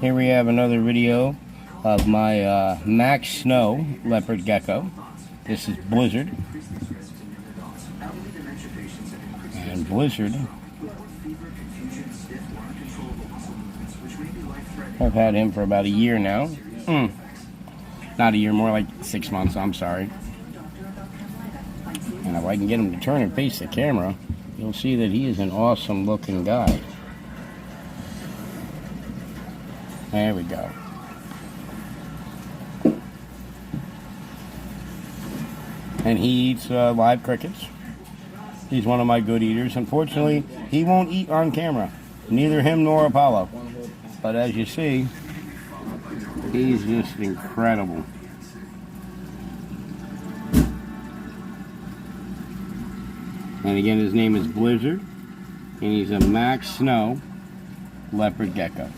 Here we have another video of my Max Snow leopard gecko. This is Blizzard. And Blizzard, I've had him for about a year now. Not a year, more like 6 months, I'm sorry. And if I can get him to turn and face the camera, you'll see that he is an awesome looking guy. There we go. And he eats live crickets. He's one of my good eaters. Unfortunately, he won't eat on camera. Neither him nor Apollo. But as you see, he's just incredible. And again, his name is Blizzard. And he's a Max Snow leopard gecko.